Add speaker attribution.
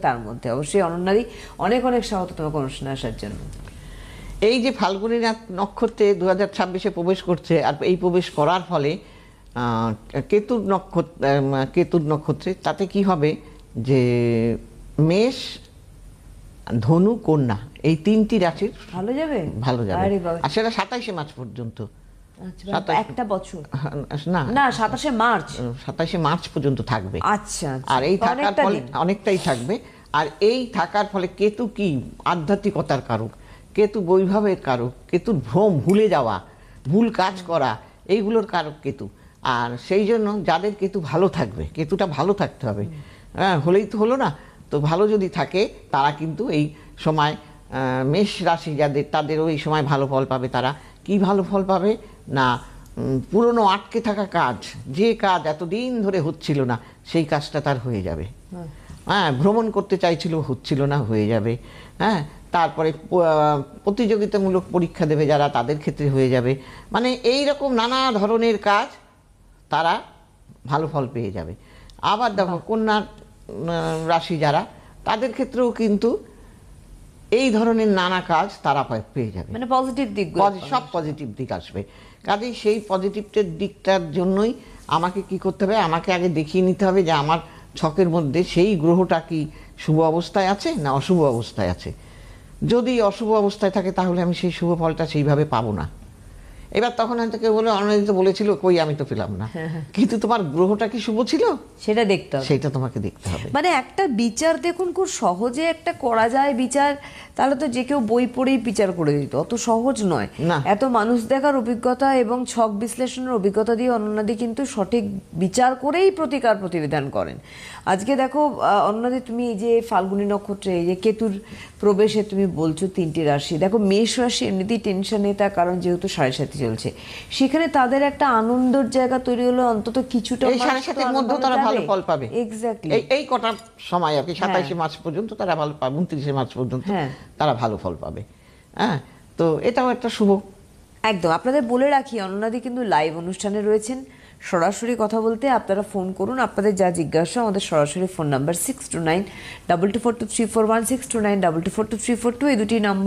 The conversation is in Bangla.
Speaker 1: তার মধ্যে অবশ্যই অনন্যাদি অনেক অনেক স্বাগত তোমাকে অনুষ্ঠানে আসার জন্য।
Speaker 2: এই যে ফাল্গুনী নক্ষত্রে 2026-এ প্রবেশ করছে, আর এই প্রবেশ করার ফলে কেতুর নক্ষত্রে তাতে কি হবে যে মেষ, ধনু, কন্যা এই তিনটি রাশির
Speaker 1: ভালো যাবে।
Speaker 2: আর সেটা 27শে মার্চ পর্যন্ত।
Speaker 1: একটা বছর
Speaker 2: না
Speaker 1: না, 27শে মার্চ
Speaker 2: 27শে মার্চ পর্যন্ত থাকবে।
Speaker 1: আচ্ছা,
Speaker 2: আর এই থাকার ফলে অনেকটাই থাকবে। আর এই থাকার ফলে কেতু কি আধ্যাত্মিকতার কারক, কেতু বৈভবের কারক, কেতুর ভ্রম, ভুলে যাওয়া, ভুল কাজ করা, এইগুলোর কারক কেতু। আর সেই জন্য যাদের কেতু ভালো থাকবে, কেতুটা ভালো থাকতে হবে, হ্যাঁ, হলেই তো হলো না, তো ভালো যদি থাকে তারা কিন্তু এই সময় মেষ রাশি যাদের, তাদেরও এই সময় ভালো ফল পাবে। তারা কি ভালো ফল পাবে না, পুরনো আটকে থাকা কাজ, যে কাজ এতদিন ধরে হচ্ছিল না সেই কাজটা তার হয়ে যাবে। হ্যাঁ, ভ্রমণ করতে চাইছিল, হচ্ছিল না, হয়ে যাবে। হ্যাঁ, তারপরে প্রতিযোগিতামূলক পরীক্ষা দেবে যারা, তাদের ক্ষেত্রে হয়ে যাবে। মানে এই রকম নানা ধরনের কাজ তারা ভালো ফল পেয়ে যাবে। আবার দেখো কন্যা রাশি যারা, তাদের ক্ষেত্রেও কিন্তু এই ধরনের নানা কাজ তারা পেয়ে যাবে,
Speaker 1: মানে পজিটিভ দিক,
Speaker 2: সব পজিটিভ দিক আসবে। কাজেই সেই পজিটিভটার দিকটার জন্যই আমাকে কি করতে হবে, আমাকে আগে দেখিয়ে নিতে হবে যে আমার ছকের মধ্যে সেই গ্রহটা কি শুভ অবস্থায় আছে না অশুভ অবস্থায় আছে। যদি অশুভ অবস্থায় থাকে তাহলে আমি সেই শুভ ফলটা সেইভাবে পাবো না। এবার তখন হয়তো কেউ বলে অনন্যা বলেছিল, কই আমি তো পেলাম না। কিন্তু তোমার গ্রহটা কি শুভ ছিল
Speaker 1: সেটা দেখতে হবে,
Speaker 2: সেটা তোমাকে দেখতে হবে।
Speaker 1: মানে একটা বিচার দেখুন খুব সহজে একটা করা যায় বিচার, তাহলে তো যে কেউ বই পড়েই বিচার করে দিত, অত সহজ নয়। এত মানুষ দেখার অভিজ্ঞতা এবং ছক বিশ্লেষণের অভিজ্ঞতা দিয়ে অনন্যাদি কিন্তু সঠিক বিচার করেই প্রতিকার প্রতিবিধান করেন। আজকে দেখো অনন্যাদি, তুমি এই যে ফাল্গুনী নক্ষত্রে এই যে কেতুর প্রবেশে তুমি বলছো তিনটি রাশি, দেখো মেষ রাশি এমনিতেই টেনশনে, তার কারণ যেহেতু 7.5 চলছে, সেখানে তাদের একটা আনন্দের জায়গা তৈরি হলো, অন্তত কিছুটা
Speaker 2: এই 7.5-এর মধ্যে তারা ভালো ফল পাবে।
Speaker 1: এক্স্যাক্টলি
Speaker 2: এই কটা সময় আর কি, 27শে মার্চ পর্যন্ত তারা ভালো পাবে, 29শে মার্চ পর্যন্ত তারা ভালো ফল পাবে। হ্যাঁ, তো এটাও একটা শুভ।
Speaker 1: একদম। আপনাদের বলে রাখি, অনন্যাদি কিন্তু লাইভ অনুষ্ঠানে রয়েছেন, সরাসরি কথা বলতে আপনারা ফোন করুন, আপনাদের যা জিজ্ঞাসা আমাদের সরাসরি ফোন নাম্বার 6292242341, 6292242342, এই দুটি নাম্বার